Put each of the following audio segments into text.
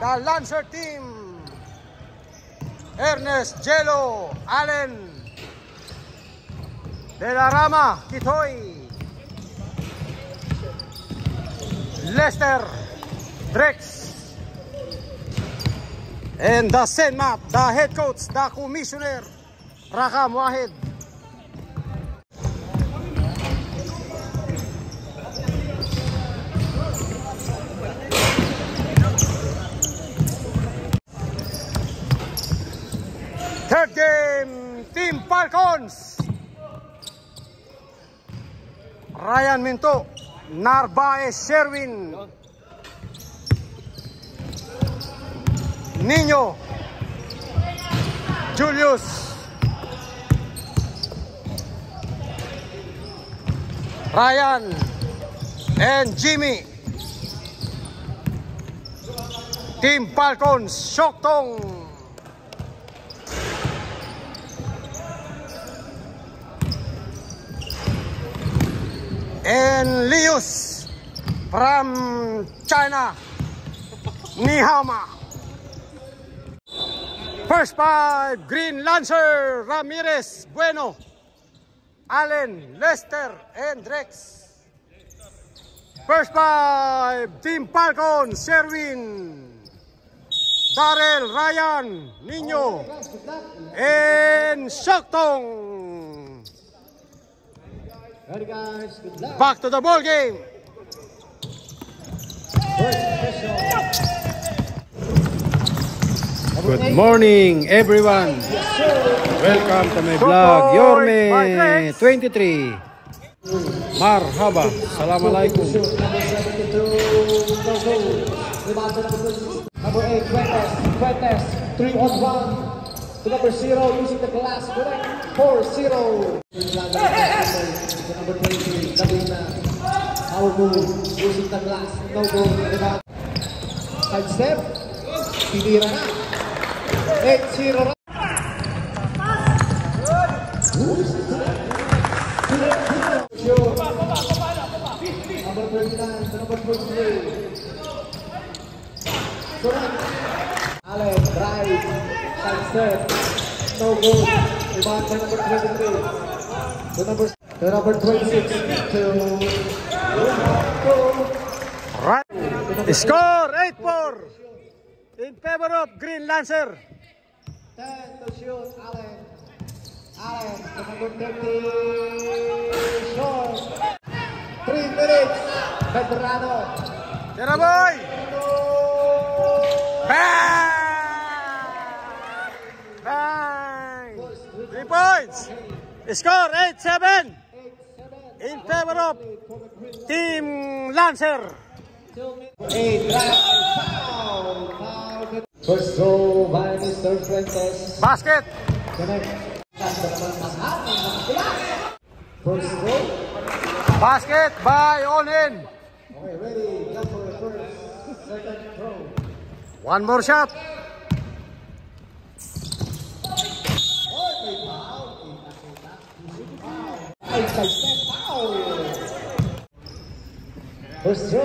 the Lancer team. Ernest Jello Allen, De La Rama Kitoy, Lester Drex, and the Senmap, the head coach, the commissioner, Rakam Wahid. Third game, Team Falcons. Ryan Minto, Narvaez Sherwin, Nino, Julius, Ryan, and Jimmy. Team Falcons, Shoktong, and Lius from China, Nihama. First five, Green Lancer, Ramirez, Bueno, Allen, Lester, and Drex. First five, Team Falcons, Sherwin, Darrell, Ryan, Nino, and Shoktong. Back to the ball game. Good morning, everyone. Welcome to my vlog. Yorme 23. Marhaba. Assalamualaikum. Number 8, Fuentes, 3 on 1. To number 0, using the glass, correct, 4-0. Number 20, Davina, our move, using the glass, no goal. Side step, Pidira na, 8-0. Number 39 to number 23. Correct. Allen, drive, side step, no goal. Rebound by number 23. To number 26. Right. Score 8-4 in favor of Green Lancer. 10 to shoot, Allen. Allen to number 30. Short. 3 minutes. Veterano. Tira boy. Bang! Bang! 3 points. Score 8-7 in favor of Team Lancer. 8 foul. First throw by Mr. Fuentes. Basket. Connect. First throw. Basket by Onin. Okay, ready. Jump for the first. Second throw. One more shot. Outside step foul. First throw,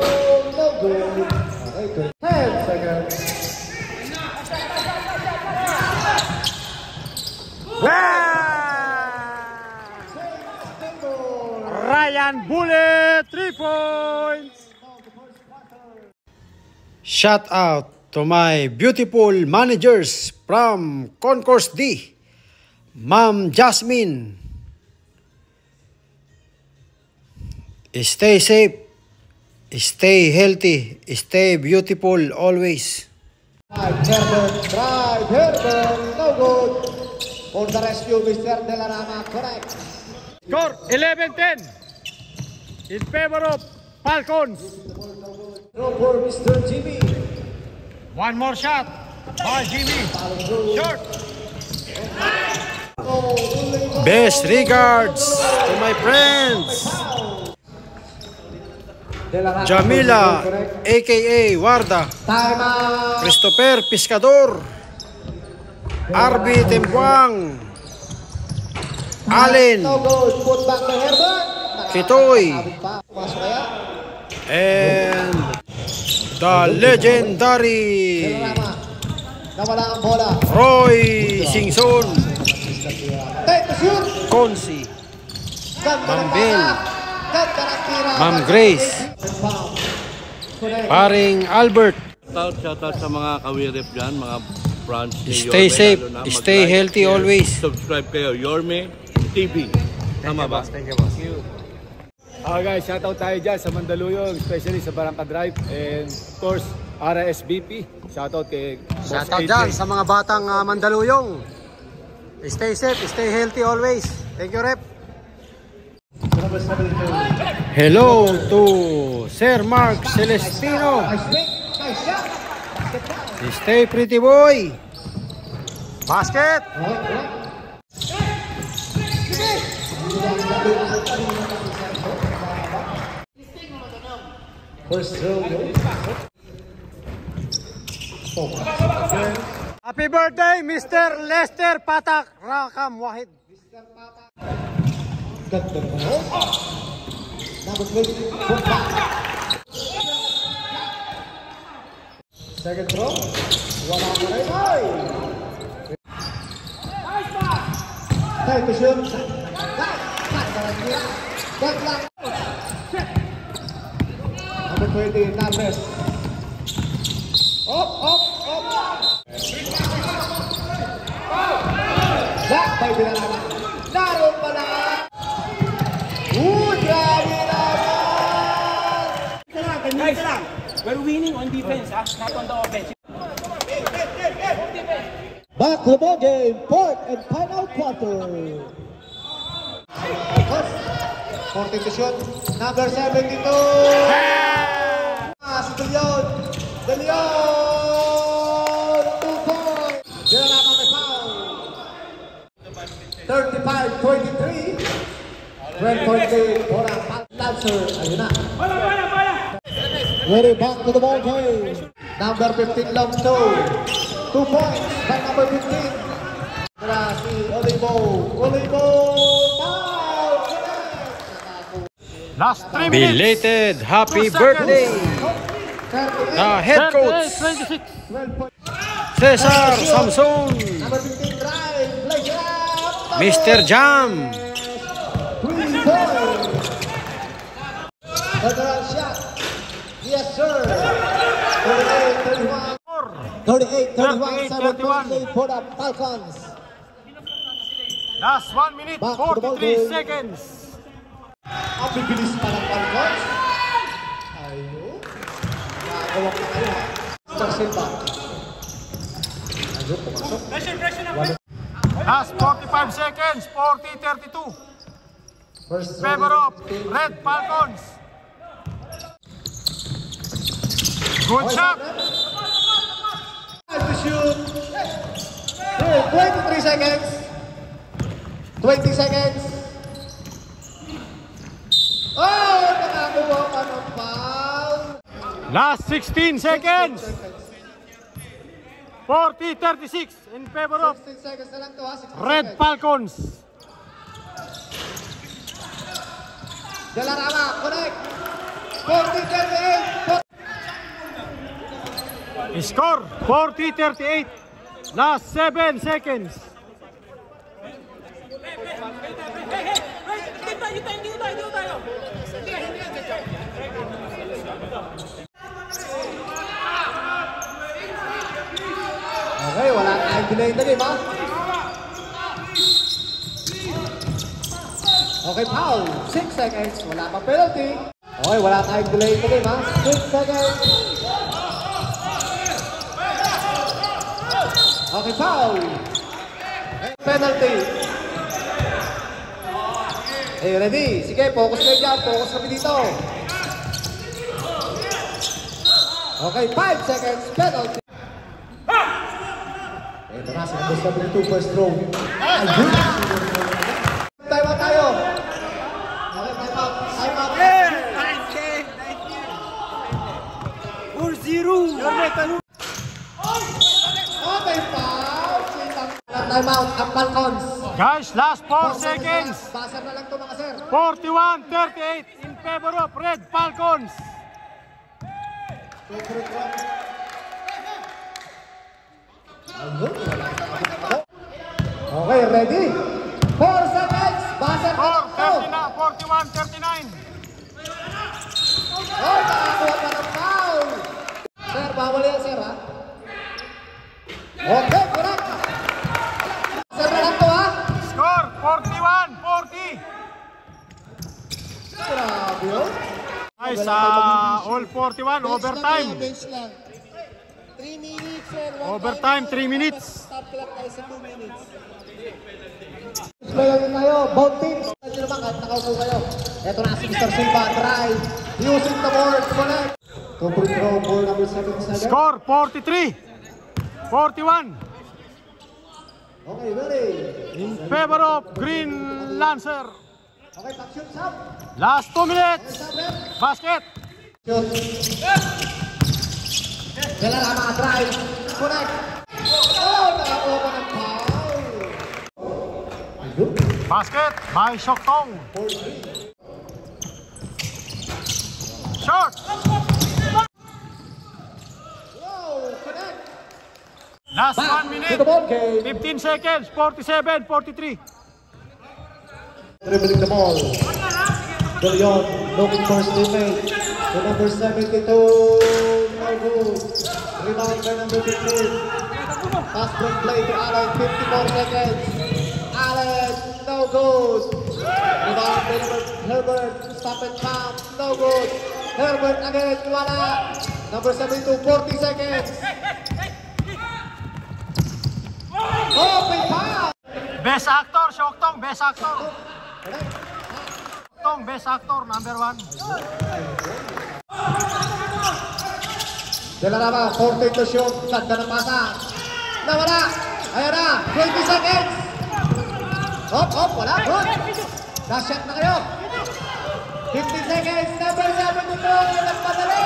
no good. Okay, 10 seconds. Ryan Bullet, 3 points. Shout out to my beautiful managers from Concourse D, Ma'am Jasmine. Stay safe, stay healthy, stay beautiful always. Drive, Herbert, no good. For the rescue, Mr. De La Rama, correct. Score 11-10 in favor of Falcons. Throw for Mr. Jimmy. One more shot by Jimmy. Short. Best regards to my friends. Jamila, aka Warda, Christopher Piscador, Arby Tempuang, Allen, Kitoy, and the legendary Rama. Nawala ang bola. Roy Singson Take the shoot. Consi, Ganda ng Bel, pasa. Ganda ng tira. Ma'am Grace, Correct. paring Albert. Shoutout sa mga kawirip dyan, mga branch ni Stay Yorme, safe, lalo na stay mag-like, healthy share, always. Subscribe kayo, Yorme TV. Tama ba? Thank you, boss. Guys, shoutout tayo dyan sa Mandaluyong, especially sa Barangka Drive, and of course, RSBP. Shoutout kay Boss Shoutout AJ. dyan sa mga batang Mandaluyong. Stay safe, stay healthy always. Thank you, Rep. Hello to Sir Mark Celestino. Nice make. Nice shot. Stay pretty boy. Basket. First throw. Happy birthday, Mr. Lester Patak Rakam Wahid. Ganda naman. Number 20. Second throw. Wala ka rin. Ay! Time to shoot. Back lang. Number 20, Narves. Up. Back by Binalama. Naroon pala. Grabe naman! Guys, we're winning on defense, not on the offense. Back to the ball game, fourth and final quarter. 40 to shoot, number 72. Si De Leon. 2 points. Gerardo may foul. 35-23. 12-point lead for a Lancer. Ayun na. Ready, back to the ball game. Number 15 long show. 2 points by number 15. Tara si Olivo. Foul! Last 3 minutes. Belated happy birthday. The head coach 12 points. Cesar Samson, Number 15 drive. Play shot. Mr. Jam. 3 points. Another shot. Yes, sir. 38-31. 7 for the Falcons. Last 1 minute, Back to the ball 43 game. seconds. Ang bibilis pa ng Falcons. Ayun. Nagawa ko kayo. Mr. Silva. Ayun, pumasok. Last 45 seconds, 40-32. First Favor of Red Falcons. Good shot. Time to shoot. 23 seconds. 20 seconds. Oh, nakakuha pa ng foul. Last 16 seconds. 40-36 in favor of 16 seconds na lang to ha. 16 Red seconds. Falcons. Delarama, connect. 40-38. Score 40-38. Last 7 seconds. Okay, wala tayong delay na game ha. Okay, foul. 6 seconds. Wala pang penalty. Okay, wala tayong delay na game ha. 6 seconds. Okay, foul. Penalty. Hey, ready? Sige, focus kayo dyan. Focus kami dito. Okay, 5 seconds. Penalty. Ito na, si number 72, first throw. Ayun! Time out tayo. Okay, time out. Time out. 4-0. Okay, foul. Time out, ang Falcons. Guys, last 4 seconds. Buzzer na lang ito mga sir. 41-38 in favor of Red Falcons. Okay, ready? 4 seconds. Buzzer ka lang to. 41-39. Oh, nakakuha pa ng foul. Sir, bawal yan, sir, ha? Okay, correct. Sir na lang to, ha? Score 41-40. Grabe, oh. Guys, all 41, overtime. 3 minutes, sir. Overtime, 3 minutes. Stop clock tayo sa 2 minutes. Player din tayo, both teams. Hindi naman kahit nakaupo kayo. Ito na si Mr. Silva, drive. Using the board, connect. To free throw, ball number 77. Score 43-41. Okay, ready. In favor of Green Lancer. Okay, back-shoot, Sam. Last 2 minutes. Sam, rep. Basket. Shoot. Kailan ang mga drive. Connect. Oh, nakakuha pa ng foul. Basket by Shoktong. Short. Wow, connect. Last Back 1 to minute. the ball game. 15 seconds. 47-43. Dribbling the ball. Billion looking for his teammate. The number 72. No good. Rebound by number 15. Pass break play to Allen. 54 seconds. Allen, no good. Rebound by number Herbert. Stop and count. No good. Herbert again. Wala. Number 72. 40 seconds. Open foul. Best actor, Shoktong. Best actor. Shoktong, best actor, number 1. Delarama, 40 to shoot. Ganda ng pasa. Nawala. Ayan na. 20 seconds. Hop, hop. Wala. Good. Last shot na kayo. 15 seconds. Number 72. Nagpadali.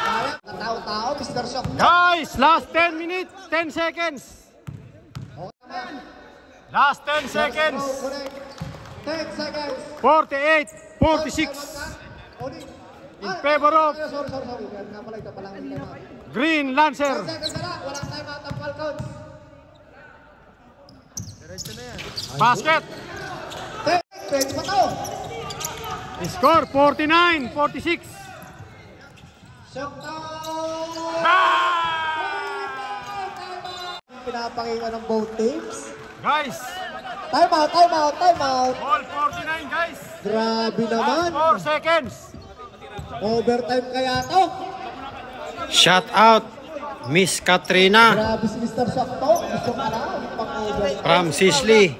Kaya. Tao-tao. Mr. Shock. Guys, last 10 minutes, 10 seconds. Last 10 seconds. 10 seconds. 48-46. In favor of Sorry. Nga pala ito palang time out. Green Lancer. 10 seconds na lang. Walang time out ang Falcons. Basket. 10. Pwede pa to. Score 49-46. Shutdown! Pinapakinggan ng both teams. Guys, Time out. all 49 guys. Grabe Last naman. 4 seconds. Overtime kaya to. Shout out Miss Katrina Grabe si Mr. Sakto. Gusto ka na. Pang-overtime. from Sisley.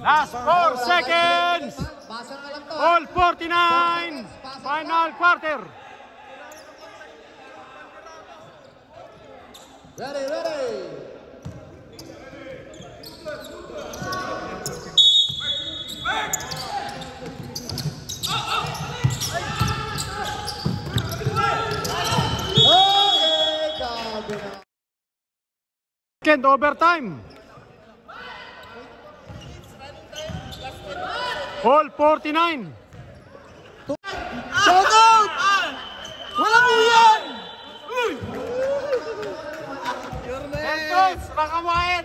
Last 4 seconds. Basa ka lang to. All 49. Final quarter. Ready. Okay, grabe na. Second overtime. All 49. Shout out! Walang uyan! Entrance, Rakawain.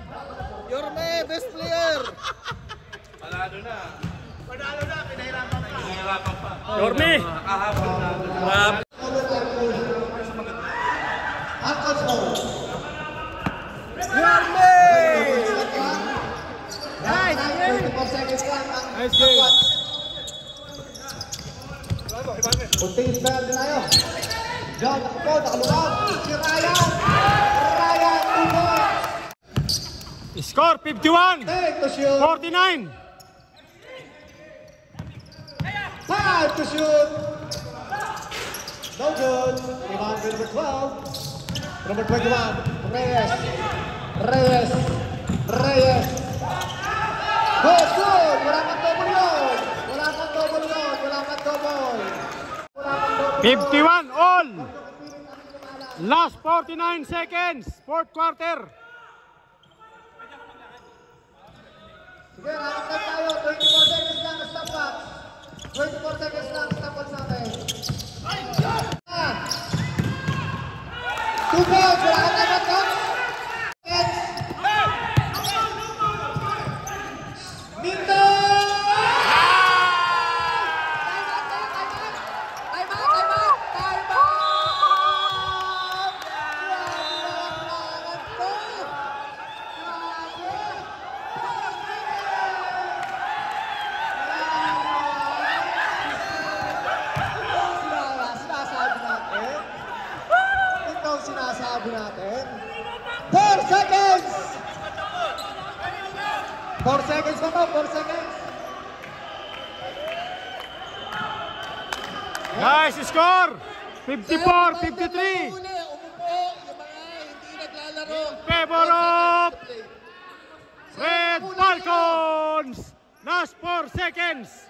Yorme, best player! Yorme. Yorme! Nice! 24 seconds lang ang Nice game. kunting spell din tayo. John, nakalulog. Si Ryan! Ryan, 2 points! Score 51. Take to shoot! 49. Time to shoot! No good. Rebound by number 12. Number 21, Reyes. Good! Wala kang double yun! 51 all. Last 49 seconds. Fourth quarter. Sige, round up tayo. 24 seconds lang ang stopwatch. 24 seconds lang ang stopwatch natin. 2 points. Wala kang dapat ka. Minto! Sinasabi natin 4 seconds 4 seconds pa to 4 seconds Guys, score! 54-53! umupo yung mga hindi naglalaro Favor of Red Falcons! Last 4 seconds!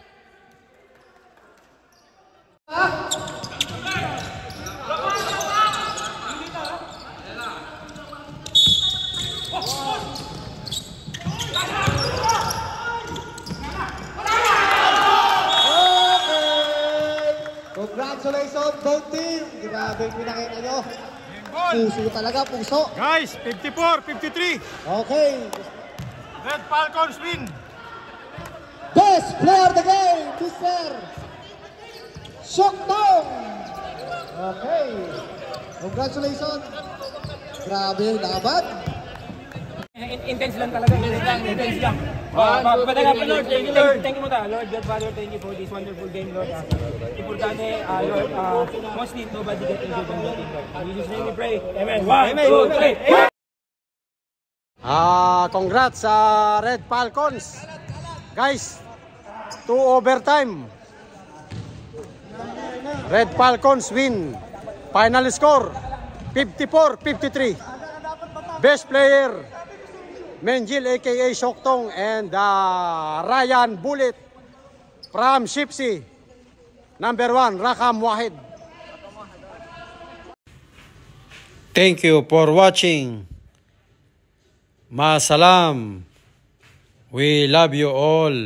Congratulations both team! Grabe yung pinakita nyo. Puso talaga, puso. Guys, 54-53! Okay. Red Falcons win! Best player of the game, Mr. Shoktong! Okay. Congratulations. Grabe yung laban. Intense lang talaga. Intense lang. Padala pa Lord. Thank you Lord. Thank you mo ta. Lord God Father, thank you for this wonderful game Lord. Importante Lord, mostly nobody get injured on the team Lord. In Jesus' name we pray. Amen. 1, 2, 3. Congrats sa Red Falcons. Guys, 2 overtime. Red Falcons win. Final score 54-53. Best player Menjil aka Shoktong and Ryan Bullet from Shipsy. Number 1 Rakam Wahid. Thank you for watching. Masalam. We love you all.